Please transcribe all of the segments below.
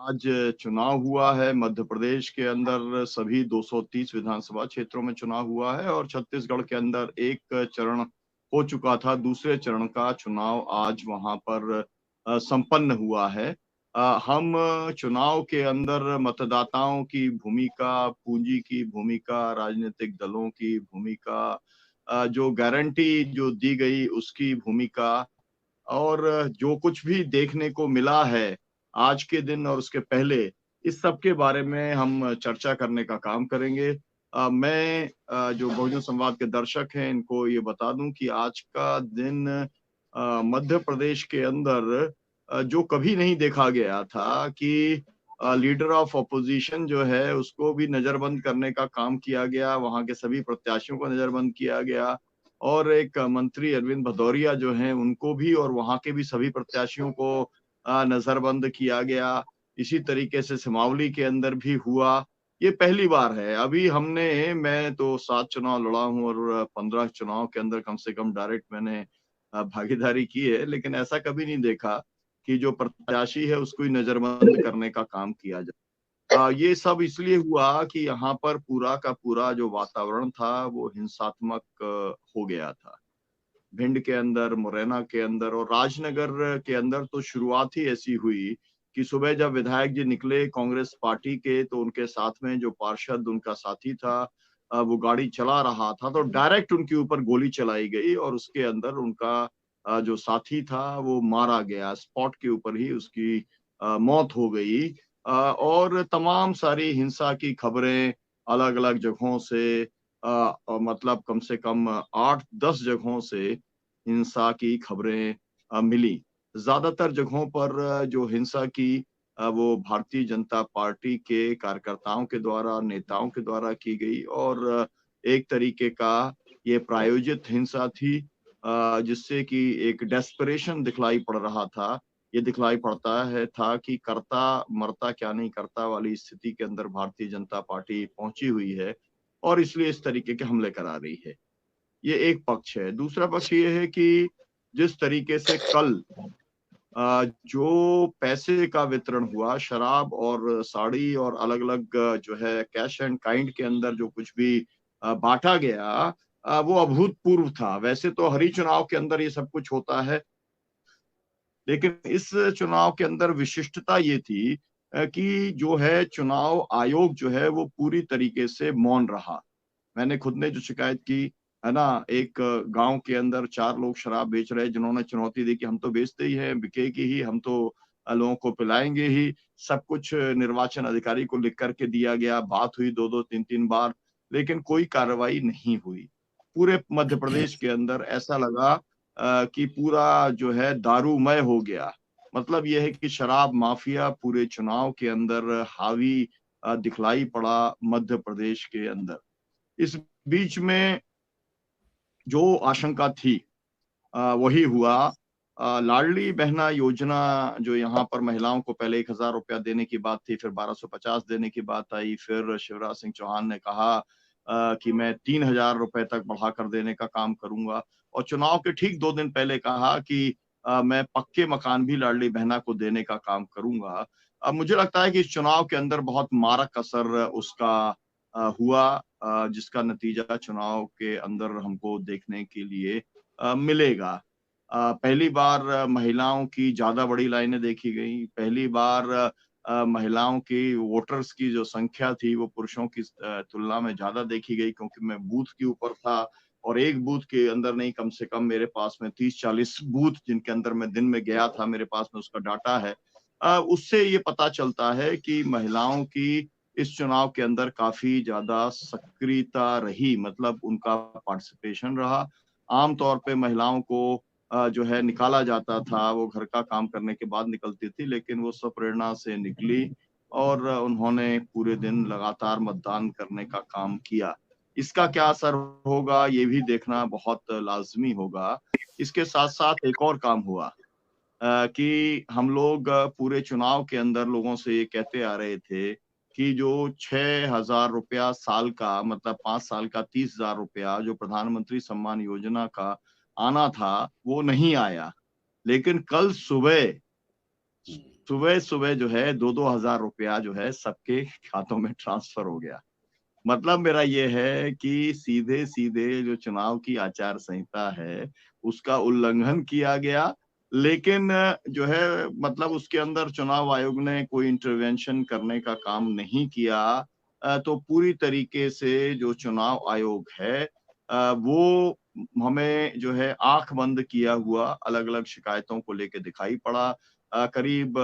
आज चुनाव हुआ है मध्य प्रदेश के अंदर। सभी 230 विधानसभा क्षेत्रों में चुनाव हुआ है और छत्तीसगढ़ के अंदर एक चरण हो चुका था। दूसरे चरण का चुनाव आज वहां पर संपन्न हुआ है। हम चुनाव के अंदर मतदाताओं की भूमिका, पूंजी की भूमिका, राजनीतिक दलों की भूमिका, जो गारंटी जो दी गई उसकी भूमिका और जो कुछ भी देखने को मिला है आज के दिन और उसके पहले, इस सब के बारे में हम चर्चा करने का काम करेंगे। मैं जो बहुजन संवाद के दर्शक हैं इनको ये बता दूं कि आज का दिन मध्य प्रदेश के अंदर जो कभी नहीं देखा गया था कि लीडर ऑफ ऑपोजिशन जो है उसको भी नजरबंद करने का काम किया गया, वहां के सभी प्रत्याशियों को नजरबंद किया गया और एक मंत्री अरविंद भदौरिया जो हैं उनको भी और वहां के भी सभी प्रत्याशियों को नजरबंद किया गया। इसी तरीके से सिमावली के अंदर भी हुआ। ये पहली बार है। अभी मैं तो 7 चुनाव लड़ा हूं और 15 चुनाव के अंदर कम से कम डायरेक्ट मैंने भागीदारी की है, लेकिन ऐसा कभी नहीं देखा कि जो प्रत्याशी है उसको ही नजरबंद करने का काम किया जाए। ये सब इसलिए हुआ कि यहाँ पर पूरा का पूरा जो वातावरण था वो हिंसात्मक हो गया था। भिंड के अंदर, मुरैना के अंदर और राजनगर के अंदर तो शुरुआत ही ऐसी हुई कि सुबह जब विधायक जी निकले कांग्रेस पार्टी के तो उनके साथ में जो पार्षद उनका साथी था वो गाड़ी चला रहा था तो डायरेक्ट उनके ऊपर गोली चलाई गई और उसके अंदर उनका जो साथी था वो मारा गया। स्पॉट के ऊपर ही उसकी मौत हो गई। और तमाम सारी हिंसा की खबरें अलग अलग जगहों से मतलब कम से कम 8-10 जगहों से हिंसा की खबरें मिली। ज्यादातर जगहों पर जो हिंसा की वो भारतीय जनता पार्टी के कार्यकर्ताओं के द्वारा, नेताओं के द्वारा की गई और एक तरीके का ये प्रायोजित हिंसा थी, जिससे कि एक डेस्परेशन दिखलाई पड़ रहा था। ये दिखलाई पड़ता है था कि करता मरता क्या नहीं करता वाली स्थिति के अंदर भारतीय जनता पार्टी पहुंची हुई है और इसलिए इस तरीके के हमले करा रही है। ये एक पक्ष है। दूसरा पक्ष ये है कि जिस तरीके से कल जो पैसे का वितरण हुआ, शराब और साड़ी और अलग अलग जो है कैश एंड काइंड के अंदर जो कुछ भी बांटा गया, वो अभूतपूर्व था। वैसे तो हर ही चुनाव के अंदर ये सब कुछ होता है, लेकिन इस चुनाव के अंदर विशिष्टता ये थी कि जो है चुनाव आयोग जो है वो पूरी तरीके से मौन रहा। मैंने खुद ने जो शिकायत की है ना, एक गांव के अंदर 4 लोग शराब बेच रहे हैं जिन्होंने चुनौती दी कि हम तो बेचते ही हैं, बिकेगी ही, हम तो लोगों को पिलाएंगे ही। सब कुछ निर्वाचन अधिकारी को लिख करके दिया गया, बात हुई 2-2 3-3 बार, लेकिन कोई कार्रवाई नहीं हुई। पूरे मध्य प्रदेश के अंदर ऐसा लगा कि पूरा जो है दारूमय हो गया। मतलब यह है कि शराब माफिया पूरे चुनाव के अंदर हावी दिखलाई पड़ा मध्य प्रदेश के अंदर। इस बीच में जो आशंका थी वही हुआ। लाडली बहना योजना जो यहाँ पर महिलाओं को पहले 1,000 रुपया देने की बात थी, फिर 1,250 देने की बात आई, फिर शिवराज सिंह चौहान ने कहा कि मैं 3,000 रुपए तक बढ़ाकर देने का काम करूंगा और चुनाव के ठीक 2 दिन पहले कहा कि मैं पक्के मकान भी लाडली बहना को देने का काम करूंगा। अब मुझे लगता है कि इस चुनाव के अंदर बहुत मारक असर उसका हुआ, जिसका नतीजा चुनाव के अंदर हमको देखने के लिए मिलेगा। पहली बार महिलाओं की ज्यादा बड़ी लाइनें देखी गई। पहली बार महिलाओं की वोटर्स की जो संख्या थी वो पुरुषों की तुलना में ज्यादा देखी गई, क्योंकि मैं बूथ के ऊपर था और एक बूथ के अंदर नहीं, कम से कम मेरे पास में 30-40 बूथ जिनके अंदर मैं दिन में गया था, मेरे पास में उसका डाटा है। उससे ये पता चलता है कि महिलाओं की इस चुनाव के अंदर काफी ज्यादा सक्रियता रही, मतलब उनका पार्टिसिपेशन रहा। आमतौर पे महिलाओं को जो है निकाला जाता था, वो घर का काम करने के बाद निकलती थी, लेकिन वो स्वप्रेरणा से निकली और उन्होंने पूरे दिन लगातार मतदान करने का काम किया। इसका क्या असर होगा ये भी देखना बहुत लाजमी होगा। इसके साथ साथ एक और काम हुआ कि हम लोग पूरे चुनाव के अंदर लोगों से ये कहते आ रहे थे कि जो 6,000 रुपया साल का, मतलब 5 साल का 30,000 रुपया जो प्रधानमंत्री सम्मान योजना का आना था वो नहीं आया। लेकिन कल सुबह सुबह सुबह जो है 2-2 हजार रुपया जो है सबके खातों में ट्रांसफर हो गया। मतलब मेरा ये है कि सीधे सीधे जो चुनाव की आचार संहिता है उसका उल्लंघन किया गया। लेकिन जो है मतलब उसके अंदर चुनाव आयोग ने कोई इंटरवेंशन करने का काम नहीं किया। तो पूरी तरीके से जो चुनाव आयोग है वो हमें जो है आंख बंद किया हुआ अलग अलग शिकायतों को लेके दिखाई पड़ा। करीब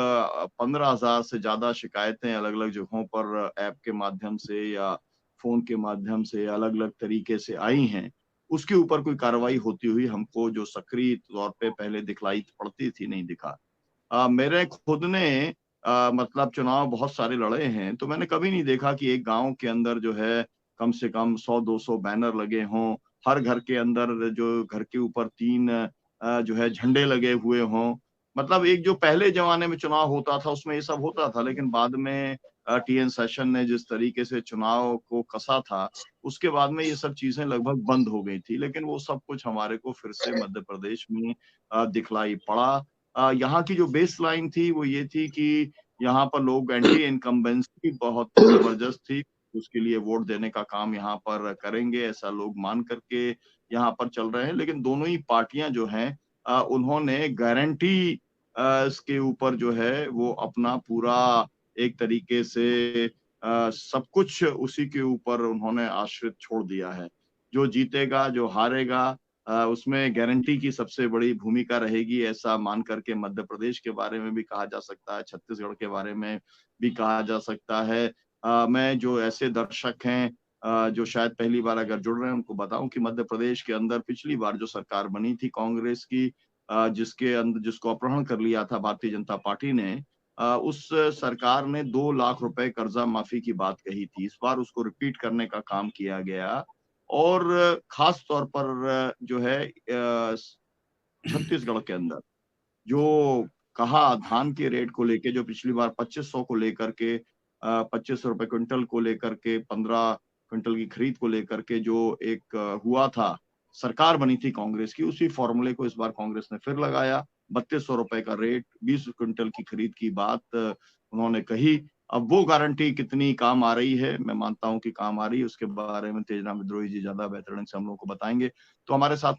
15,000 से ज्यादा शिकायतें अलग अलग जगहों पर ऐप के माध्यम से या फोन के माध्यम से अलग अलग तरीके से आई हैं। उसके ऊपर कोई कार्रवाई होती हुई हमको जो सक्रिय तौर पे पहले दिखलाई पड़ती थी, नहीं दिखा। मेरे खुद ने मतलब चुनाव बहुत सारे लड़े हैं, तो मैंने कभी नहीं देखा कि एक गांव के अंदर जो है कम से कम 100-200 बैनर लगे हों, हर घर के अंदर जो घर के ऊपर 3 जो है झंडे लगे हुए हों। मतलब एक जो पहले जमाने में चुनाव होता था उसमें ये सब होता था, लेकिन बाद में टीएन सेशन ने जिस तरीके से चुनाव को कसा था, उसके बाद में ये सब चीजें लगभग बंद हो गई थी। लेकिन वो सब कुछ हमारे को फिर से मध्य प्रदेश में दिखलाई पड़ा। यहाँ की जो बेस लाइन थी वो ये थी कि यहाँ पर लोग एंटी इनकम्बेंसी बहुत जबरदस्त थी। उसके लिए वोट देने का काम यहाँ पर करेंगे, ऐसा लोग मान करके यहाँ पर चल रहे हैं। लेकिन दोनों ही पार्टियां जो हैं उन्होंने गारंटी इसके ऊपर जो है वो अपना पूरा एक तरीके से सब कुछ उसी के ऊपर उन्होंने आश्रित छोड़ दिया है। जो जीतेगा, जो हारेगा उसमें गारंटी की सबसे बड़ी भूमिका रहेगी, ऐसा मान करके मध्य प्रदेश के बारे में भी कहा जा सकता है, छत्तीसगढ़ के बारे में भी कहा जा सकता है। मैं जो ऐसे दर्शक हैं जो शायद पहली बार अगर जुड़ रहे हैं उनको बताऊं कि मध्य प्रदेश के अंदर पिछली बार जो सरकार बनी थी कांग्रेस की, जिसके अंदर जिसको अपहरण कर लिया था भारतीय जनता पार्टी ने, उस सरकार ने 2 लाख रुपए कर्जा माफी की बात कही थी। इस बार उसको रिपीट करने का काम किया गया और खास तौर पर जो है छत्तीसगढ़ के अंदर जो कहा धान के रेट को लेके, जो पिछली बार 2500 को लेकर के 2500 रुपए क्विंटल को लेकर के 15 क्विंटल की खरीद को लेकर के जो एक हुआ था, सरकार बनी थी कांग्रेस की, उसी फॉर्मूले को इस बार कांग्रेस ने फिर लगाया। 3200 रुपए का रेट, 20 क्विंटल की खरीद की बात उन्होंने कही। अब वो गारंटी कितनी काम आ रही है, मैं मानता हूं कि काम आ रही है। उसके बारे में तेज राम विद्रोही जी ज्यादा बेहतर ढंग से हम लोग को बताएंगे। तो हमारे साथ